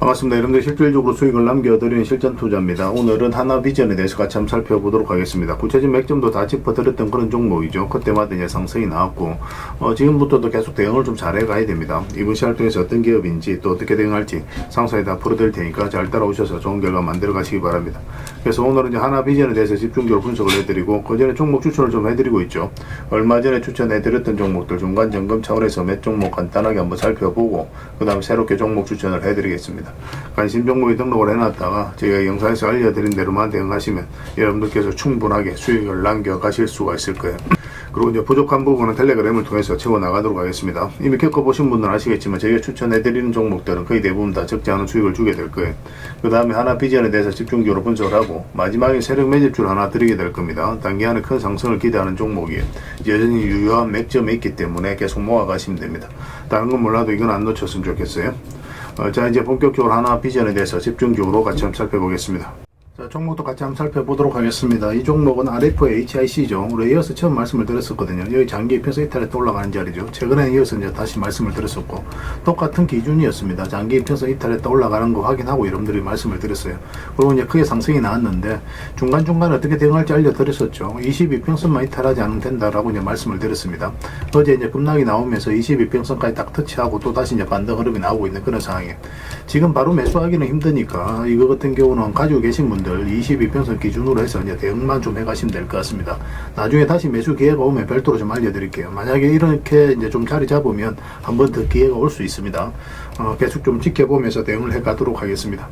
반갑습니다. 여러분들 실질적으로 수익을 남겨드리는 실전투자입니다. 오늘은 하나비전에 대해서 같이 한번 살펴보도록 하겠습니다. 구체적인 맥점도 다 짚어드렸던 그런 종목이죠. 그때마다 이제 상승이 나왔고 지금부터도 계속 대응을 좀 잘해가야 됩니다. 이번 시간을 통해서 어떤 기업인지 또 어떻게 대응할지 상세히 다 풀어드릴 테니까 잘 따라오셔서 좋은 결과 만들어 가시기 바랍니다. 그래서 오늘은 이제 하나비전에 대해서 집중적으로 분석을 해드리고 그 전에 종목 추천을 좀 해드리고 있죠. 얼마 전에 추천해드렸던 종목들 중간 점검 차원에서 몇 종목 간단하게 한번 살펴보고 그 다음 새롭게 종목 추천을 해드리겠습니다. 관심 종목에 등록을 해놨다가 제가 영상에서 알려드린 대로만 대응하시면 여러분들께서 충분하게 수익을 남겨가실 수가 있을 거예요. 그리고 이제 부족한 부분은 텔레그램을 통해서 채워나가도록 하겠습니다. 이미 겪어보신 분들은 아시겠지만 저희가 추천해드리는 종목들은 거의 대부분 다 적지 않은 수익을 주게 될 거예요. 그 다음에 하나비전에 대해서 집중적으로 분석을 하고 마지막에 세력 매집줄 하나 드리게 될 겁니다. 단기간에 큰 상승을 기대하는 종목이에요. 여전히 유효한 맥점이 있기 때문에 계속 모아가시면 됩니다. 다른 건 몰라도 이건 안 놓쳤으면 좋겠어요. 자, 이제 본격적으로 하나비전에 대해서 집중적으로 같이 한번 살펴보겠습니다. 자, 종목도 같이 한번 살펴보도록 하겠습니다. 이 종목은 RFHIC죠. 우리 이어서 처음 말씀을 드렸었거든요. 여기 장기 이평선 이탈에 또 올라가는 자리죠. 최근에 이어서 이제 다시 말씀을 드렸었고 똑같은 기준이었습니다. 장기 이평선 이탈에 또 올라가는 거 확인하고 여러분들이 말씀을 드렸어요. 그리고 이제 크게 상승이 나왔는데 중간중간에 어떻게 대응할지 알려드렸었죠. 22평선만 이탈하지 않으면 된다라고 이제 말씀을 드렸습니다. 어제 이제 급락이 나오면서 22평선까지 딱 터치하고 또 다시 이제 반등 흐름이 나오고 있는 그런 상황이에요. 지금 바로 매수하기는 힘드니까 이거 같은 경우는 가지고 계신 분들 22평선 기준으로 해서 이제 대응만 좀 해가시면 될 것 같습니다. 나중에 다시 매수 기회가 오면 별도로 좀 알려드릴게요. 만약에 이렇게 이제 좀 자리 잡으면 한 번 더 기회가 올 수 있습니다. 계속 좀 지켜보면서 대응을 해 가도록 하겠습니다.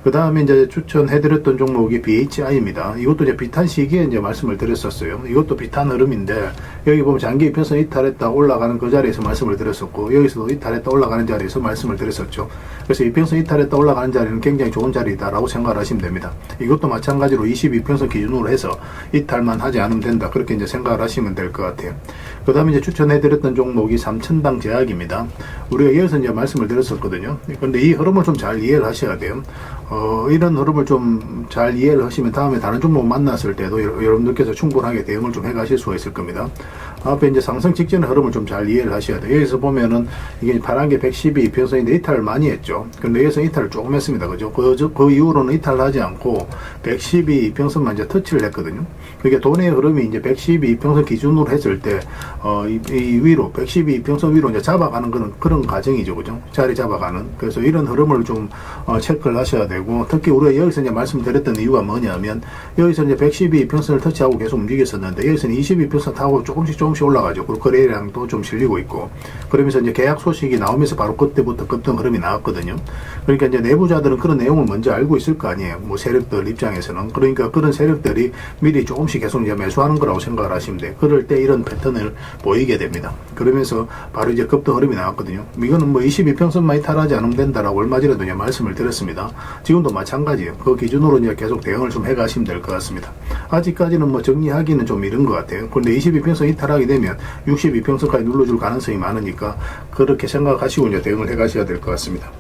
그 다음에 이제 추천해드렸던 종목이 BHI입니다. 이것도 이제 비탄 시기에 이제 말씀을 드렸었어요. 이것도 비탄 흐름인데 여기 보면 장기 이평선 이탈했다 올라가는 그 자리에서 말씀을 드렸었고 여기서도 이탈했다 올라가는 자리에서 말씀을 드렸었죠. 그래서 이평선 이탈했다 올라가는 자리는 굉장히 좋은 자리다라고 생각을 하시면 됩니다. 이것도 마찬가지로 22평선 기준으로 해서 이탈만 하지 않으면 된다. 그렇게 이제 생각을 하시면 될 것 같아요. 그 다음에 이제 추천해드렸던 종목이 삼천당 제약입니다. 우리가 이어서 이제 말씀을 드렸었거든요. 그런데 이 흐름을 좀 잘 이해를 하셔야 돼요. 이런 흐름을 좀 잘 이해를 하시면 다음에 다른 종목 만났을 때도 여러분들께서 충분하게 대응을 좀 해가실 수가 있을 겁니다. 앞에 이제 상승 직전의 흐름을 좀 잘 이해를 하셔야 돼요. 여기서 보면은 이게 파란 게 112평선인데 이탈을 많이 했죠. 근데 여기서 이탈을 조금 했습니다. 그죠? 그 이후로는 이탈을 하지 않고 112평선만 이제 터치를 했거든요. 그게 돈의 흐름이 이제 112평선 기준으로 했을 때, 이 위로, 112평선 위로 이제 잡아가는 그런 과정이죠. 그죠? 자리 잡아가는. 그래서 이런 흐름을 좀, 체크를 하셔야 되고, 특히 우리가 여기서 이제 말씀드렸던 이유가 뭐냐면, 여기서 이제 112평선을 터치하고 계속 움직였었는데, 여기서는 22평선 타고 조금씩 올라가죠. 그리고 거래량도 좀 실리고 있고, 그러면서 이제 계약 소식이 나오면서 바로 그때부터 급등 흐름이 나왔거든요. 그러니까 이제 내부자들은 그런 내용을 먼저 알고 있을 거 아니에요. 뭐 세력들 입장에서는. 그러니까 그런 세력들이 미리 조금씩 계속 이제 매수하는 거라고 생각을 하시면 돼요. 그럴 때 이런 패턴을 보이게 됩니다. 그러면서 바로 이제 급등 흐름이 나왔거든요. 이거는 뭐 22평선만 이탈하지 않으면 된다라고 얼마 전에도 이제 말씀을 드렸습니다. 지금도 마찬가지예요. 그 기준으로 이제 계속 대응을 좀 해가시면 될 것 같습니다. 아직까지는 뭐 정리하기는 좀 이른 것 같아요. 그런데 22평선 이탈하게 되면 62평선까지 눌러줄 가능성이 많으니까 그렇게 생각하시고 이제 대응을 해가셔야 될 것 같습니다.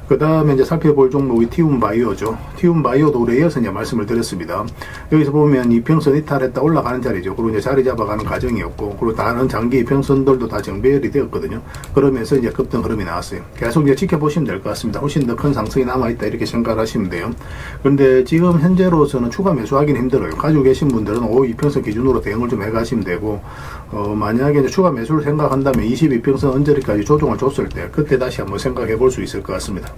그 다음에 이제 살펴볼 종목이 티움바이오죠. 티움바이오도 우리 이어서 이제 말씀을 드렸습니다. 여기서 보면 이평선 이탈했다 올라가는 자리죠. 그리고 이제 자리 잡아가는 과정이었고, 그리고 다른 장기 이평선들도 다 정배열이 되었거든요. 그러면서 이제 급등 흐름이 나왔어요. 계속 이제 지켜보시면 될 것 같습니다. 훨씬 더 큰 상승이 남아있다 이렇게 생각을 하시면 돼요. 그런데 지금 현재로서는 추가 매수하기는 힘들어요. 가지고 계신 분들은 이평선 기준으로 대응을 좀 해가시면 되고, 만약에 이제 추가 매수를 생각한다면 22평선 언저리까지 조정을 줬을 때 그때 다시 한번 생각해 볼 수 있을 것 같습니다.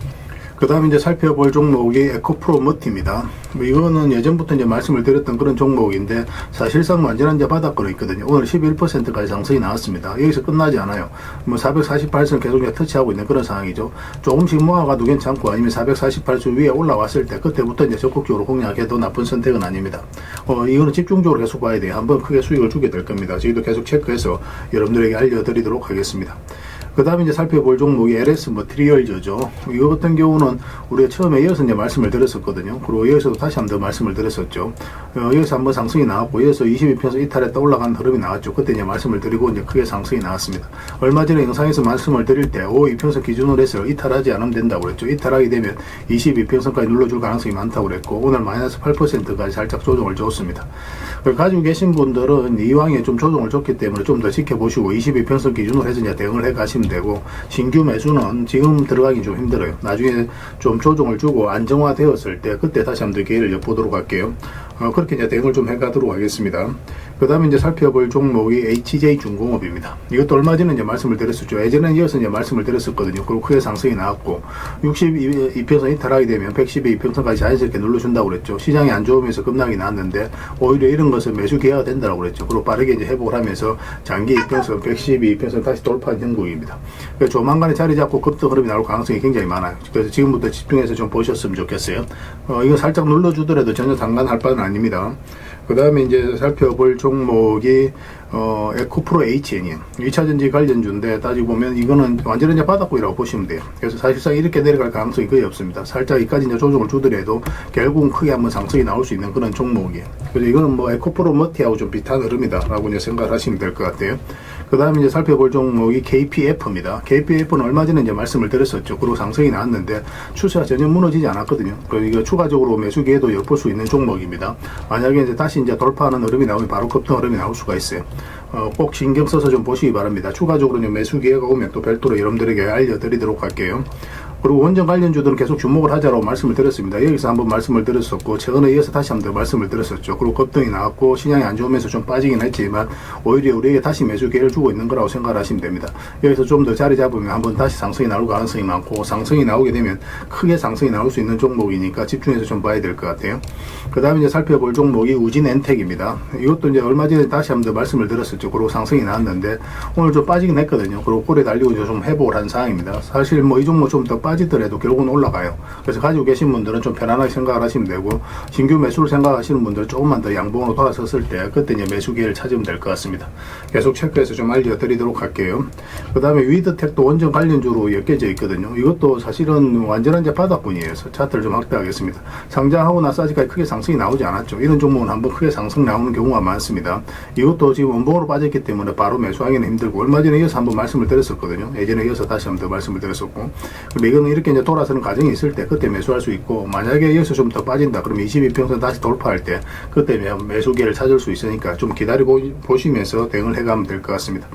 그 다음에 이제 살펴볼 종목이 에코프로머티입니다. 이거는 예전부터 이제 말씀을 드렸던 그런 종목인데 사실상 완전한 이제 바닥권에 있거든요. 오늘 11%까지 상승이 나왔습니다. 여기서 끝나지 않아요. 뭐 448선 계속 이제 터치하고 있는 그런 상황이죠. 조금씩 모아가도 괜찮고 아니면 448선 위에 올라왔을 때 그때부터 이제 적극적으로 공략해도 나쁜 선택은 아닙니다. 이거는 집중적으로 계속 봐야 돼요. 한번 크게 수익을 주게 될 겁니다. 저희도 계속 체크해서 여러분들에게 알려드리도록 하겠습니다. 그 다음에 이제 살펴볼 종목이 LS 머티리얼즈죠. 이거 같은 경우는 우리가 처음에 이어서 이제 말씀을 드렸었거든요. 그리고 여기서도 다시 한번 더 말씀을 드렸었죠. 여기서 한번 상승이 나왔고, 여기서 22평선 이탈했다 올라가는 흐름이 나왔죠. 그때 이제 말씀을 드리고 이제 크게 상승이 나왔습니다. 얼마 전에 영상에서 말씀을 드릴 때, 이평선 기준으로 해서 이탈하지 않으면 된다고 그랬죠. 이탈하게 되면 22평선까지 눌러줄 가능성이 많다고 그랬고, 오늘 마이너스 8%까지 살짝 조정을 줬습니다. 가지고 계신 분들은 이왕에 좀 조정을 줬기 때문에 좀 더 지켜보시고, 22평선 기준으로 해서 이제 대응을 해 가시면 하시면 되고, 신규 매수는 지금 들어가기 좀 힘들어요. 나중에 좀 조정을 주고 안정화되었을 때 그때 다시 한번 기회를 엿보도록 할게요. 그렇게 이제 대응을 좀 해가도록 하겠습니다. 그 다음에 이제 살펴볼 종목이 HJ중공업입니다. 이것도 얼마 전에 이제 말씀을 드렸었죠. 예전에 이어서 이제 말씀을 드렸었거든요. 그리고 크게 상승이 나왔고, 62평선 이탈하게 되면 112 이평선까지 자연스럽게 눌러준다고 그랬죠. 시장이 안 좋으면서 급락이 나왔는데, 오히려 이런 것은 매수 기회가 된다고 그랬죠. 그리고 빠르게 이제 회복을 하면서 장기 이평선, 112 이평선 다시 돌파한 형국입니다. 그래서 조만간에 자리 잡고 급등 흐름이 나올 가능성이 굉장히 많아요. 그래서 지금부터 집중해서 좀 보셨으면 좋겠어요. 이거 살짝 눌러주더라도 전혀 상관할 바는 아닙니다. 그 다음에 이제 살펴볼 종목이 에코프로 HN이에요. 2차전지 관련주인데 따지고 보면 이거는 완전히 이제 바닥구이라고 보시면 돼요. 그래서 사실상 이렇게 내려갈 가능성이 거의 없습니다. 살짝 여기까지 이제 조정을 주더라도 결국은 크게 한번 상승이 나올 수 있는 그런 종목이에요. 그래서 이거는 뭐 에코프로 머티하고 좀 비슷한 흐름이다라고 이제 생각을 하시면 될 것 같아요. 그 다음에 이제 살펴볼 종목이 KPF입니다. KPF는 얼마 전에 이제 말씀을 드렸었죠. 그리고 상승이 나왔는데 추세가 전혀 무너지지 않았거든요. 그리고 이거 추가적으로 매수 기회도 엿볼 수 있는 종목입니다. 만약에 이제 다시 이제 돌파하는 흐름이 나오면 바로 급등 흐름이 나올 수가 있어요. 꼭 신경 써서 좀 보시기 바랍니다. 추가적으로 매수 기회가 오면 또 별도로 여러분들에게 알려드리도록 할게요. 그리고 원전 관련주들은 계속 주목을 하자라고 말씀을 드렸습니다. 여기서 한번 말씀을 드렸었고, 최근에 이어서 다시 한번 더 말씀을 드렸었죠. 그리고 급등이 나왔고, 시장이 안 좋으면서 좀 빠지긴 했지만, 오히려 우리에게 다시 매수 기회를 주고 있는 거라고 생각을 하시면 됩니다. 여기서 좀 더 자리 잡으면 한번 다시 상승이 나올 가능성이 많고, 상승이 나오게 되면 크게 상승이 나올 수 있는 종목이니까 집중해서 좀 봐야 될 것 같아요. 그 다음에 이제 살펴볼 종목이 우진엔텍입니다. 이것도 이제 얼마 전에 다시 한번 더 말씀을 드렸었죠. 그리고 상승이 나왔는데, 오늘 좀 빠지긴 했거든요. 그리고 꼬리 달리고 이제 좀 회복을 한 상황입니다. 사실 뭐 이 종목 좀 더 빠지더라도 결국은 올라가요. 그래서 가지고 계신 분들은 좀 편안하게 생각을 하시면 되고, 신규 매수를 생각하시는 분들 조금만 더 양봉으로 돌아섰을 때 그때 이제 매수 기회를 찾으면 될 것 같습니다. 계속 체크해서 좀 알려드리도록 할게요. 그 다음에 위드텍도 원전 관련주로 엮여져 있거든요. 이것도 사실은 완전한 이제 바닥권이에요. 차트를 좀 확대하겠습니다. 상장하고 나서 아직까지 크게 상승이 나오지 않았죠. 이런 종목은 한번 크게 상승 나오는 경우가 많습니다. 이것도 지금 원봉으로 빠졌기 때문에 바로 매수하기는 힘들고, 얼마 전에 이어서 한번 말씀을 드렸었거든요. 예전에 이어서 다시 한번 더 말씀을 드렸었고, 근데 이거는 이렇게 이제 돌아서는 과정이 있을 때 그때 매수할 수 있고, 만약에 여기서 좀 더 빠진다 그러면 22평선 다시 돌파할 때 그때 매수 기회를 찾을 수 있으니까 좀 기다리고 보시면서 대응을 해가면 될 것 같습니다.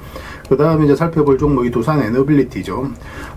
그 다음에 이제 살펴볼 종목이 두산에너빌리티죠.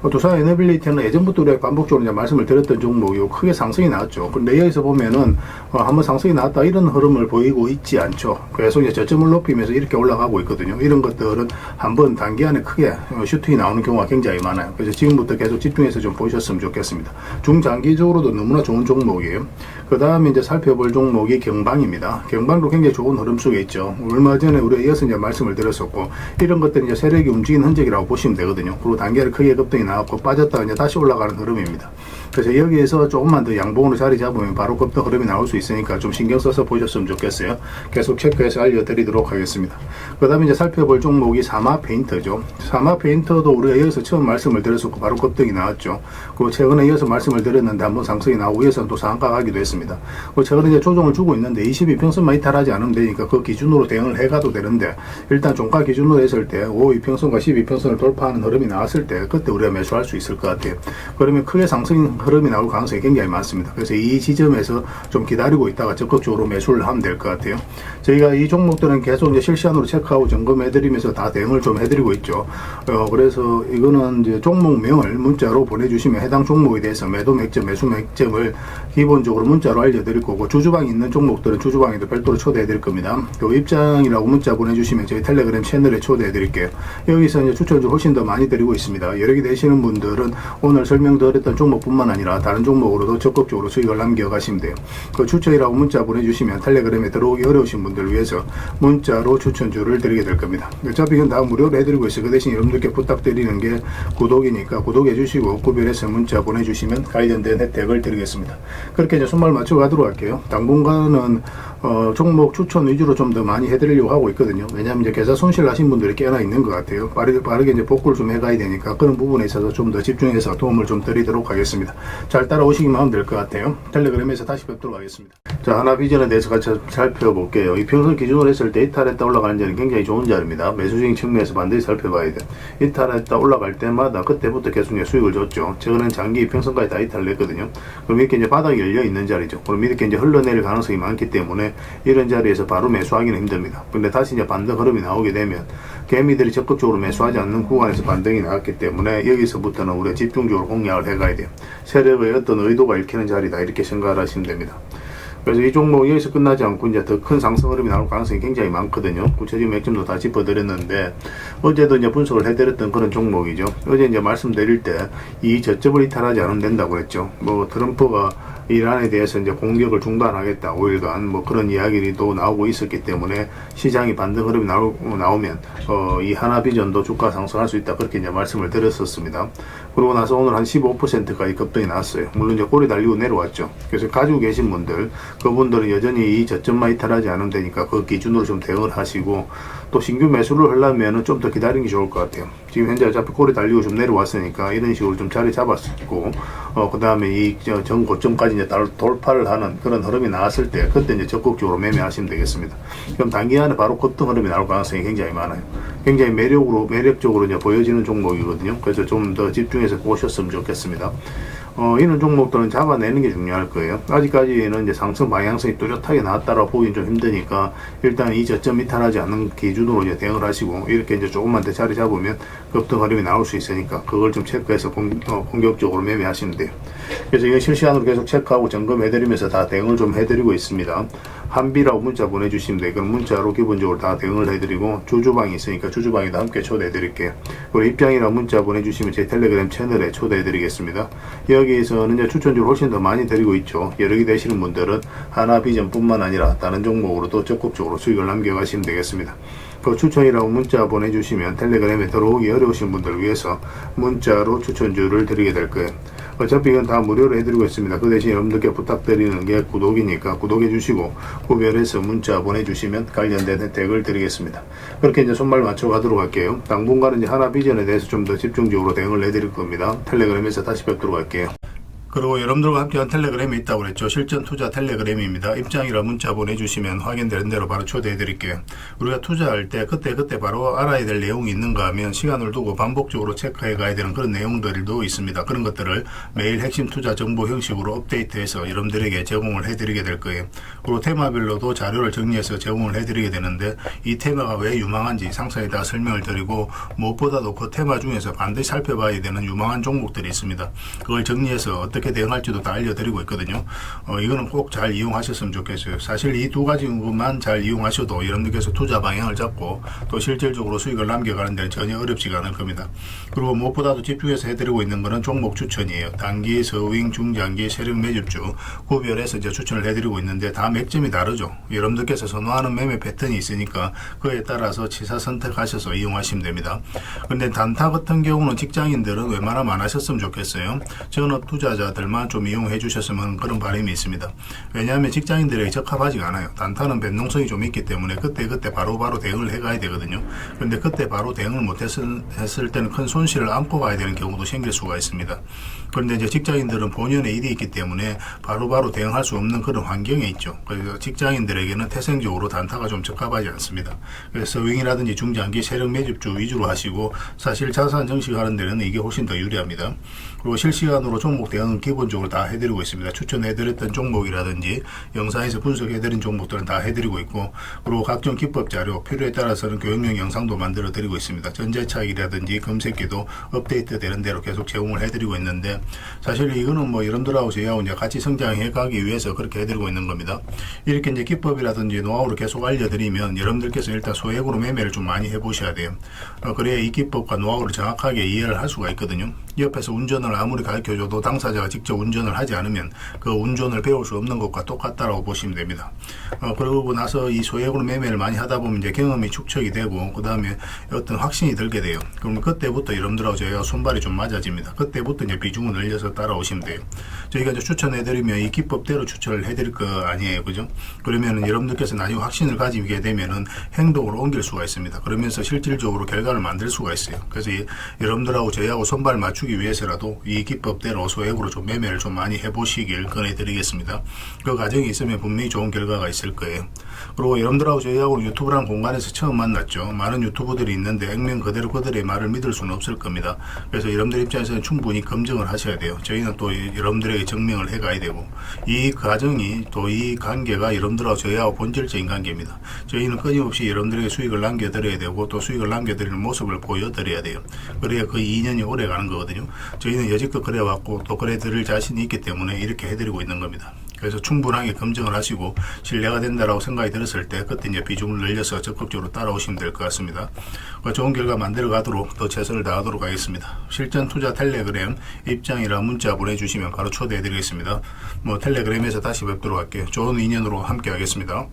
두산에너빌리티는 예전부터 우리가 반복적으로 이제 말씀을 드렸던 종목이고 크게 상승이 나왔죠. 근데 여기서 보면은 한번 상승이 나왔다 이런 흐름을 보이고 있지 않죠. 계속 이제 저점을 높이면서 이렇게 올라가고 있거든요. 이런 것들은 한번 단기간에 크게 슈팅이 나오는 경우가 굉장히 많아요. 그래서 지금부터 계속 집중해서 좀 보셨으면 좋겠습니다. 중장기적으로도 너무나 좋은 종목이에요. 그 다음에 이제 살펴볼 종목이 경방입니다. 경방도 굉장히 좋은 흐름 속에 있죠. 얼마 전에 우리가 이어서 이제 말씀을 드렸었고, 이런 것들은 이제 세력이 움직이는 흔적이라고 보시면 되거든요. 그리고 단계를 크게 급등이 나왔고 빠졌다가 이제 다시 올라가는 흐름입니다. 그래서 여기에서 조금만 더 양봉으로 자리 잡으면 바로 급등 흐름이 나올 수 있으니까 좀 신경 써서 보셨으면 좋겠어요. 계속 체크해서 알려드리도록 하겠습니다. 그 다음에 이제 살펴볼 종목이 사마페인터죠. 사마페인터도 우리가 여기서 처음 말씀을 드렸었고 바로 급등이 나왔죠. 그리고 최근에 이어서 말씀을 드렸는데 한번 상승이 나오고 이어서 또 상가 가기도 했습니다. 그리고 최근에 이제 조정을 주고 있는데 22평선만 이탈하지 않으면 되니까 그 기준으로 대응을 해가도 되는데, 일단 종가 기준으로 했을 때 5이평선과 12평선을 돌파하는 흐름이 나왔을 때 그때 우리가 매수할 수 있을 것 같아요. 그러면 크게 상승 흐름이 나올 가능성이 굉장히 많습니다. 그래서 이 지점에서 좀 기다리고 있다가 적극적으로 매수를 하면 될 것 같아요. 저희가 이 종목들은 계속 이제 실시간으로 체크하고 점검해드리면서 다 대응을 좀 해드리고 있죠. 그래서 이거는 이제 종목명을 문자로 보내주시면 해당 종목에 대해서 매도 맥점, 매수 맥점을 기본적으로 문자로 알려드릴 거고, 주주방이 있는 종목들은 주주방에도 별도로 초대해드릴 겁니다. 요 입장이라고 문자 보내주시면 저희 텔레그램 채널에 초대해드릴게요. 여기서 이제 추천주 훨씬 더 많이 드리고 있습니다. 여러 개 되시는 분들은 오늘 설명드렸던 종목뿐만 아니라 다른 종목으로도 적극적으로 수익을 남겨가시면 돼요. 그 추천이라고 문자 보내주시면 텔레그램에 들어오기 어려우신 분들을 위해서 문자로 추천주를 드리게 될 겁니다. 어차피 이건 다 무료로 해드리고 있어요. 그 대신 여러분들께 부탁드리는 게 구독이니까 구독해주시고 구별해서 문자 보내주시면 관련된 혜택을 드리겠습니다. 그렇게 이제 손발 맞추고 가도록 할게요. 당분간은 종목 추천 위주로 좀 더 많이 해드리려고 하고 있거든요. 왜냐하면 이제 계좌 손실 나신 분들이 꽤나 있는 것 같아요. 빠르게 이제 복구를 좀 해가야 되니까 그런 부분에 있어서 좀 더 집중해서 도움을 좀 드리도록 하겠습니다. 잘 따라오시기만 하면 될 것 같아요. 텔레그램에서 다시 뵙도록 하겠습니다. 자, 하나비전에 대해서 같이 살펴볼게요. 이평선 기준으로 했을 때 이탈했다 올라가는 자리는 굉장히 좋은 자리입니다. 매수적인 측면에서 반드시 살펴봐야 돼요. 이탈했다 올라갈 때마다 그때부터 계속 수익을 줬죠. 최근엔 장기 이평선까지 다 이탈을 했거든요. 그럼 이렇게 이제 바닥이 열려 있는 자리죠. 그럼 이렇게 이제 흘러내릴 가능성이 많기 때문에 이런 자리에서 바로 매수하기는 힘듭니다. 근데 다시 이제 반등 흐름이 나오게 되면 개미들이 적극적으로 매수하지 않는 구간에서 반등이 나왔기 때문에 여기서부터는 우리가 집중적으로 공략을 해가야 돼요. 세력의 어떤 의도가 읽히는 자리다 이렇게 생각을 하시면 됩니다. 그래서 이 종목이 여기서 끝나지 않고 이제 더 큰 상승 흐름이 나올 가능성이 굉장히 많거든요. 구체적인 맥점도 다 짚어드렸는데 어제도 이제 분석을 해드렸던 그런 종목이죠. 어제 이제 말씀드릴 때 이 저점을 이탈하지 않으면 된다고 그랬죠. 뭐 트럼프가 이란에 대해서 이제 공격을 중단하겠다 5일간 뭐 그런 이야기도 나오고 있었기 때문에 시장이 반등 흐름이 나오면 이 하나비전도 주가 상승할 수 있다 그렇게 이제 말씀을 드렸었습니다. 그러고 나서 오늘 한 15%까지 급등이 나왔어요. 물론 이제 꼬리 달리고 내려왔죠. 그래서 가지고 계신 분들 그분들은 여전히 이 저점만 이탈하지 않으면 되니까 그 기준으로 좀 대응을 하시고 또 신규 매수를 하려면 좀 더 기다리는 게 좋을 것 같아요. 지금 현재 어차피 꼬리 달리고 좀 내려왔으니까 이런 식으로 좀 자리 잡았고 그 다음에 이 전 고점까지 이제 돌파를 하는 그런 흐름이 나왔을 때 그때 이제 적극적으로 매매하시면 되겠습니다. 그럼 단기간에 바로 급등 흐름이 나올 가능성이 굉장히 많아요. 굉장히 매력적으로 이제 보여지는 종목이거든요. 그래서 좀 더 집중해서 보셨으면 좋겠습니다. 이런 종목들은 잡아내는 게 중요할 거예요. 아직까지는 이제 상승 방향성이 뚜렷하게 나왔다라고 보기는 좀 힘드니까 일단 이 저점 이탈하지 않는 기준으로 이제 대응을 하시고 이렇게 이제 조금만 더 자리 잡으면 급등 흐름이 나올 수 있으니까 그걸 좀 체크해서 공격적으로 매매하시면 돼요. 그래서 이거 실시간으로 계속 체크하고 점검해드리면서 다 대응을 좀 해드리고 있습니다. 한비라고 문자 보내주시면 돼요. 그럼 문자로 기본적으로 다 대응을 해드리고 주주방이 있으니까 주주방에도 함께 초대해드릴게요. 그리고 입장이라고 문자 보내주시면 제 텔레그램 채널에 초대해드리겠습니다. 여기에서는 이제 추천주를 훨씬 더 많이 드리고 있죠. 여러 개 되시는 분들은 하나비전뿐만 아니라 다른 종목으로도 적극적으로 수익을 남겨가시면 되겠습니다. 그 추천이라고 문자 보내주시면 텔레그램에 들어오기 어려우신 분들을 위해서 문자로 추천주를 드리게 될 거예요. 어차피 이건 다 무료로 해드리고 있습니다. 그 대신 여러분들께 부탁드리는 게 구독이니까 구독해 주시고 구별해서 문자 보내주시면 관련된 혜택을 드리겠습니다. 그렇게 이제 손발 맞춰 가도록 할게요. 당분간은 이제 하나비전에 대해서 좀 더 집중적으로 대응을 해드릴 겁니다. 텔레그램에서 다시 뵙도록 할게요. 그리고 여러분들과 함께한 텔레그램이 있다고 그랬죠. 실전 투자 텔레그램입니다. 입장이라 문자 보내주시면 확인되는 대로 바로 초대해 드릴게요. 우리가 투자할 때 그때 바로 알아야 될 내용이 있는가 하면 시간을 두고 반복적으로 체크해 가야 되는 그런 내용들도 있습니다. 그런 것들을 매일 핵심 투자 정보 형식으로 업데이트해서 여러분들에게 제공을 해 드리게 될 거예요. 그리고 테마별로도 자료를 정리해서 제공을 해 드리게 되는데 이 테마가 왜 유망한지 상세히 다 설명을 드리고 무엇보다도 그 테마 중에서 반드시 살펴봐야 되는 유망한 종목들이 있습니다. 그걸 정리해서 어떻게 대응할지도 다 알려드리고 있거든요. 이거는 꼭 잘 이용하셨으면 좋겠어요. 사실 이 두 가지 것만 잘 이용하셔도 여러분들께서 투자 방향을 잡고 또 실질적으로 수익을 남겨가는 데는 전혀 어렵지가 않을 겁니다. 그리고 무엇보다도 집중해서 해드리고 있는 것은 종목 추천이에요. 단기, 서윙, 중장기, 세력 매집주 구별해서 이제 추천을 해드리고 있는데 다 맥점이 다르죠. 여러분들께서 선호하는 매매 패턴이 있으니까 그에 따라서 치사 선택하셔서 이용하시면 됩니다. 근데 단타 같은 경우는 직장인들은 웬만하면 안 하셨으면 좋겠어요. 전업 투자자들만 좀 이용해 주셨으면 그런 바람이 있습니다. 왜냐하면 직장인들에게 적합하지가 않아요. 단타는 변동성이 좀 있기 때문에 그때 바로 대응을 해가야 되거든요. 그런데 그때 바로 대응을 못했을 때는 큰 손실을 안고 가야 되는 경우도 생길 수가 있습니다. 그런데 이제 직장인들은 본연의 일이 있기 때문에 바로 대응할 수 없는 그런 환경에 있죠. 그래서 직장인들에게는 태생적으로 단타가 좀 적합하지 않습니다. 그래서 서윙이라든지 중장기 세력 매집주 위주로 하시고 사실 자산 정식하는 데는 이게 훨씬 더 유리합니다. 그리고 실시간으로 종목 대응은 기본적으로 다 해드리고 있습니다. 추천해드렸던 종목이라든지 영상에서 분석해드린 종목들은 다 해드리고 있고 그리고 각종 기법 자료 필요에 따라서는 교육용 영상도 만들어 드리고 있습니다. 전재차익이라든지 검색기도 업데이트 되는 대로 계속 제공을 해드리고 있는데 사실 이거는 뭐 여러분들하고 저희하고 이제 같이 성장해 가기 위해서 그렇게 해드리고 있는 겁니다. 이렇게 이제 기법이라든지 노하우를 계속 알려드리면 여러분들께서 일단 소액으로 매매를 좀 많이 해보셔야 돼요. 그래야 이 기법과 노하우를 정확하게 이해를 할 수가 있거든요. 옆에서 운전을 아무리 가르쳐줘도 당사자가 직접 운전을 하지 않으면 그 운전을 배울 수 없는 것과 똑같다라고 보시면 됩니다. 그러고 나서 이 소액으로 매매를 많이 하다 보면 이제 경험이 축적이 되고 그 다음에 어떤 확신이 들게 돼요. 그럼 그때부터 여러분들하고 저희가 손발이 좀 맞아집니다. 그때부터 이제 비중을 늘려서 따라오시면 돼요. 저희가 이제 추천해드리면 이 기법대로 추천을 해드릴 거 아니에요, 그죠? 그러면은 여러분들께서 나중에 확신을 가지게 되면은 행동으로 옮길 수가 있습니다. 그러면서 실질적으로 결과를 만들 수가 있어요. 그래서 여러분들하고 저희하고 손발 맞추기 위해서라도 이 기법대로 소액으로 좀 매매를 좀 많이 해보시길 권해드리겠습니다. 그 과정이 있으면 분명히 좋은 결과가 있을 거예요. 그리고 여러분들하고 저희하고 유튜브라는 공간에서 처음 만났죠. 많은 유튜버들이 있는데 액면 그대로 그들의 말을 믿을 수는 없을 겁니다. 그래서 여러분들 입장에서는 충분히 검증을 하셔야 돼요. 저희는 또 여러분들에게 증명을 해가야 되고, 이 과정이 또 이 관계가 여러분들하고 저희하고 본질적인 관계입니다. 저희는 끊임없이 여러분들에게 수익을 남겨드려야 되고, 또 수익을 남겨드리는 모습을 보여드려야 돼요. 그래야 그 2년이 오래 가는 거거든요. 저희는 여지껏 그래왔고 또 그래드릴 자신이 있기 때문에 이렇게 해드리고 있는 겁니다. 그래서 충분하게 검증을 하시고 신뢰가 된다라고 생각이 들었을 때 그때 이제 비중을 늘려서 적극적으로 따라오시면 될 것 같습니다. 좋은 결과 만들어 가도록 더 최선을 다하도록 하겠습니다. 실전 투자 텔레그램 입장이라 문자 보내주시면 바로 초대해 드리겠습니다. 텔레그램에서 다시 뵙도록 할게요. 좋은 인연으로 함께 하겠습니다.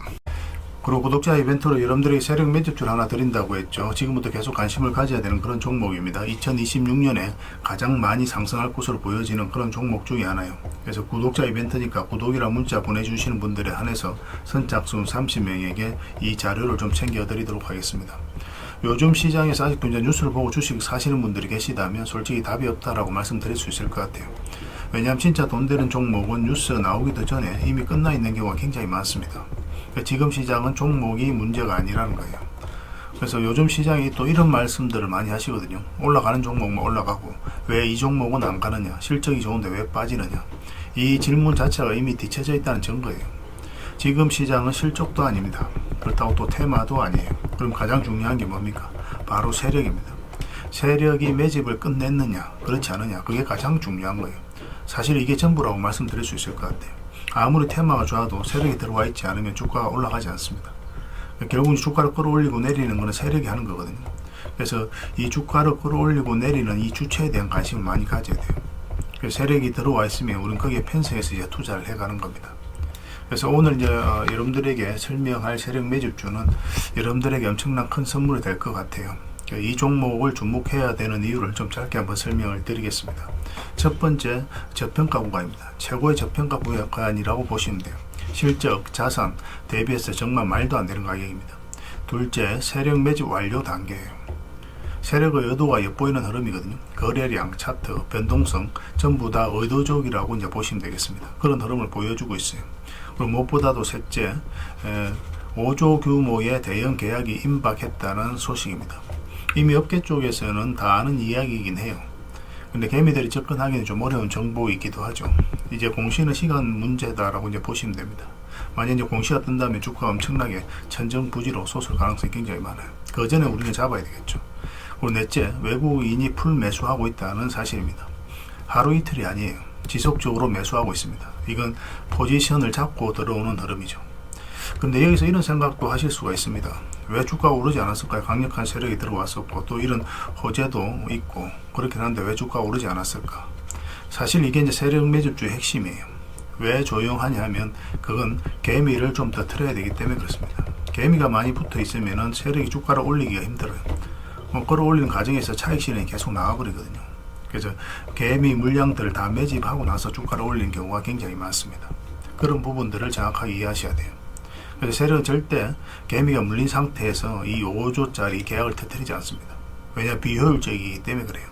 그리고 구독자 이벤트로 여러분들에게 세력 매집줄 하나 드린다고 했죠. 지금부터 계속 관심을 가져야 되는 그런 종목입니다. 2026년에 가장 많이 상승할 것으로 보여지는 그런 종목 중에 하나요. 그래서 구독자 이벤트니까 구독이라 문자 보내주시는 분들에 한해서 선착순 30명에게 이 자료를 좀 챙겨드리도록 하겠습니다. 요즘 시장에서 아직도 이제 뉴스를 보고 주식 사시는 분들이 계시다면 솔직히 답이 없다라고 말씀드릴 수 있을 것 같아요. 왜냐하면 진짜 돈 되는 종목은 뉴스 나오기도 전에 이미 끝나 있는 경우가 굉장히 많습니다. 지금 시장은 종목이 문제가 아니라는 거예요. 그래서 요즘 시장이 또 이런 말씀들을 많이 하시거든요. 올라가는 종목만 올라가고 왜 이 종목은 안 가느냐, 실적이 좋은데 왜 빠지느냐. 이 질문 자체가 이미 뒤쳐져 있다는 증거예요. 지금 시장은 실적도 아닙니다. 그렇다고 또 테마도 아니에요. 그럼 가장 중요한 게 뭡니까? 바로 세력입니다. 세력이 매집을 끝냈느냐 그렇지 않느냐, 그게 가장 중요한 거예요. 사실 이게 전부라고 말씀드릴 수 있을 것 같아요. 아무리 테마가 좋아도 세력이 들어와 있지 않으면 주가가 올라가지 않습니다. 결국은 주가를 끌어올리고 내리는 것은 세력이 하는 거거든요. 그래서 이 주가를 끌어올리고 내리는 이 주체에 대한 관심을 많이 가져야 돼요. 그래서 세력이 들어와 있으면 우리는 거기에 편성해서 이제 투자를 해가는 겁니다. 그래서 오늘 이제 여러분들에게 설명할 세력 매집주는 여러분들에게 엄청난 큰 선물이 될 것 같아요. 이 종목을 주목해야 되는 이유를 좀 짧게 한번 설명을 드리겠습니다. 첫 번째, 저평가 구간입니다. 최고의 저평가 구간이라고 보시면 돼요. 실적, 자산 대비해서 정말 말도 안 되는 가격입니다. 둘째, 세력 매집 완료 단계예요. 세력의 의도가 엿보이는 흐름이거든요. 거래량, 차트, 변동성 전부 다 의도적이라고 이제 보시면 되겠습니다. 그런 흐름을 보여주고 있어요. 그리고 무엇보다도 셋째, 5조 규모의 대형 계약이 임박했다는 소식입니다. 이미 업계 쪽에서는 다 아는 이야기이긴 해요. 근데 개미들이 접근하기는 좀 어려운 정보이기도 하죠. 이제 공시는 시간 문제다라고 이제 보시면 됩니다. 만약 이제 공시가 뜬다면 주가가 엄청나게 천정부지로 솟을 가능성이 굉장히 많아요. 그 전에 우리는 잡아야 되겠죠. 그리고 넷째, 외국인이 풀 매수하고 있다는 사실입니다. 하루 이틀이 아니에요. 지속적으로 매수하고 있습니다. 이건 포지션을 잡고 들어오는 흐름이죠. 근데 여기서 이런 생각도 하실 수가 있습니다. 왜 주가가 오르지 않았을까요? 강력한 세력이 들어왔었고 또 이런 호재도 있고 그렇긴 한데 왜 주가가 오르지 않았을까? 사실 이게 이제 세력 매집주의 핵심이에요. 왜 조용하냐 하면 그건 개미를 좀 더 틀어야 되기 때문에 그렇습니다. 개미가 많이 붙어 있으면 세력이 주가를 올리기가 힘들어요. 끌어올리는 과정에서 차익 실현이 계속 나와버리거든요. 그래서 개미 물량들을 다 매집하고 나서 주가를 올리는 경우가 굉장히 많습니다. 그런 부분들을 정확하게 이해하셔야 돼요. 그래서 세력은 절대 개미가 물린 상태에서 이 5조짜리 계약을 터뜨리지 않습니다. 왜냐, 비효율적이기 때문에 그래요.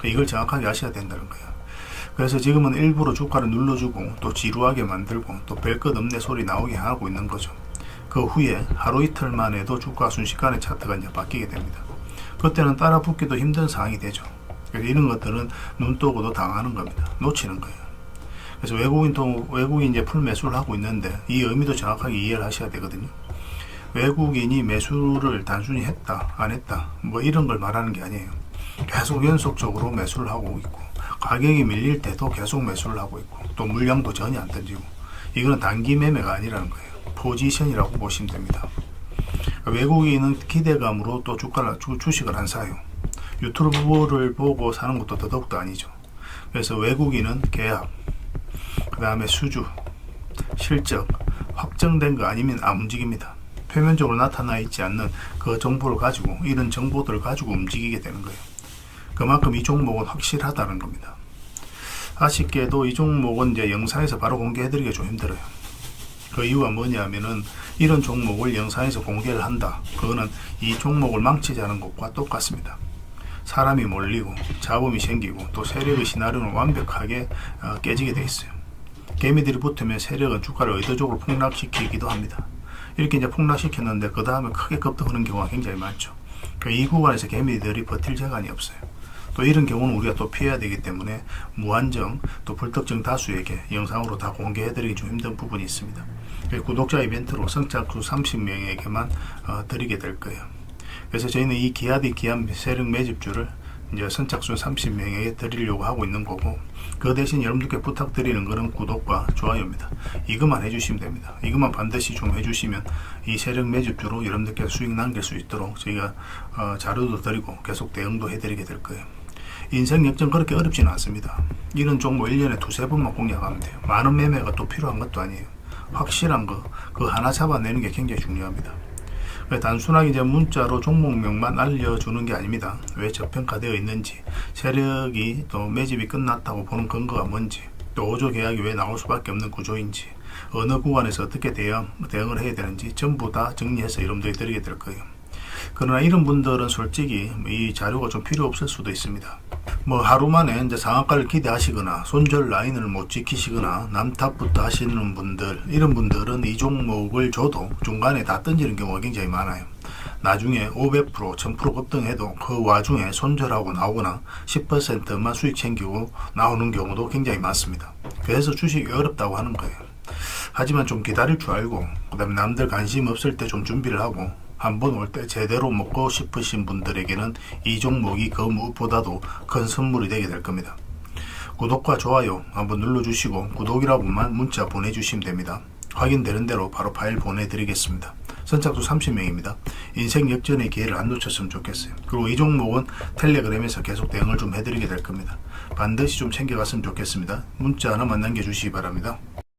이걸 정확하게 아셔야 된다는 거예요. 그래서 지금은 일부러 주가를 눌러주고 또 지루하게 만들고 또 별것 없네 소리 나오게 하고 있는 거죠. 그 후에 하루 이틀만 해도 주가 순식간에 차트가 이제 바뀌게 됩니다. 그때는 따라 붙기도 힘든 상황이 되죠. 그래서 이런 것들은 눈 떠고도 당하는 겁니다. 놓치는 거예요. 그래서 외국인이 이제 풀 매수를 하고 있는데 이 의미도 정확하게 이해를 하셔야 되거든요. 외국인이 매수를 단순히 했다, 안 했다, 이런 걸 말하는 게 아니에요. 계속 연속적으로 매수를 하고 있고, 가격이 밀릴 때도 계속 매수를 하고 있고, 또 물량도 전혀 안 던지고, 이거는 단기 매매가 아니라는 거예요. 포지션이라고 보시면 됩니다. 외국인은 기대감으로 또 주식을 안 사요. 유튜브를 보고 사는 것도 더더욱도 아니죠. 그래서 외국인은 계약, 그 다음에 수주, 실적, 확정된 거 아니면 안 움직입니다. 표면적으로 나타나 있지 않는 그 정보를 가지고, 이런 정보들을 가지고 움직이게 되는 거예요. 그만큼 이 종목은 확실하다는 겁니다. 아쉽게도 이 종목은 이제 영상에서 바로 공개해드리기가 좀 힘들어요. 그 이유가 뭐냐면은 이런 종목을 영상에서 공개를 한다. 그거는 이 종목을 망치자는 것과 똑같습니다. 사람이 몰리고 잡음이 생기고 또 세력의 시나리오는 완벽하게 깨지게 돼 있어요. 개미들이 붙으면 세력은 주가를 의도적으로 폭락시키기도 합니다. 이렇게 이제 폭락시켰는데 그 다음에 크게 급등하는 경우가 굉장히 많죠. 이 구간에서 개미들이 버틸 재간이 없어요. 또 이런 경우는 우리가 또 피해야 되기 때문에 무한정 또 불특정 다수에게 영상으로 다 공개해드리기 좀 힘든 부분이 있습니다. 구독자 이벤트로 선착순 30명에게만 드리게 될 거예요. 그래서 저희는 이 기아디 기안 세력 매집주를 이제 선착순 30명에게 드리려고 하고 있는 거고, 그 대신 여러분들께 부탁드리는 것은 구독과 좋아요입니다. 이것만 해주시면 됩니다. 이것만 반드시 좀 해주시면 이 세력 매집주로 여러분들께 수익 남길 수 있도록 저희가 자료도 드리고 계속 대응도 해드리게 될 거예요. 인생 역전 그렇게 어렵지는 않습니다. 이런 종목 1년에 두세 번만 공략하면 돼요. 많은 매매가 또 필요한 것도 아니에요. 확실한 거, 그 하나 잡아내는 게 굉장히 중요합니다. 단순하게 이제 문자로 종목명만 알려주는 게 아닙니다. 왜 저평가되어 있는지, 세력이 또 매집이 끝났다고 보는 근거가 뭔지, 또 5조 계약이 왜 나올 수밖에 없는 구조인지, 어느 구간에서 어떻게 대응을 해야 되는지 전부 다 정리해서 여러분들이 드리게 될 거예요. 그러나 이런 분들은 솔직히 이 자료가 좀 필요 없을 수도 있습니다. 하루 만에 이제 상한가를 기대하시거나 손절 라인을 못 지키시거나 남탑부터 하시는 분들, 이런 분들은 이 종목을 줘도 중간에 다 던지는 경우가 굉장히 많아요. 나중에 500%, 1000% 급등해도 그 와중에 손절하고 나오거나 10%만 수익 챙기고 나오는 경우도 굉장히 많습니다. 그래서 주식이 어렵다고 하는 거예요. 하지만 좀 기다릴 줄 알고, 그 다음에 남들 관심 없을 때 좀 준비를 하고, 한번 올 때 제대로 먹고 싶으신 분들에게는 이 종목이 그 무엇보다도 큰 선물이 되게 될 겁니다. 구독과 좋아요 한번 눌러주시고 구독이라고만 문자 보내주시면 됩니다. 확인되는 대로 바로 파일 보내드리겠습니다. 선착순 30명입니다. 인생 역전의 기회를 안 놓쳤으면 좋겠어요. 그리고 이 종목은 텔레그램에서 계속 대응을 좀 해드리게 될 겁니다. 반드시 좀 챙겨갔으면 좋겠습니다. 문자 하나만 남겨주시기 바랍니다.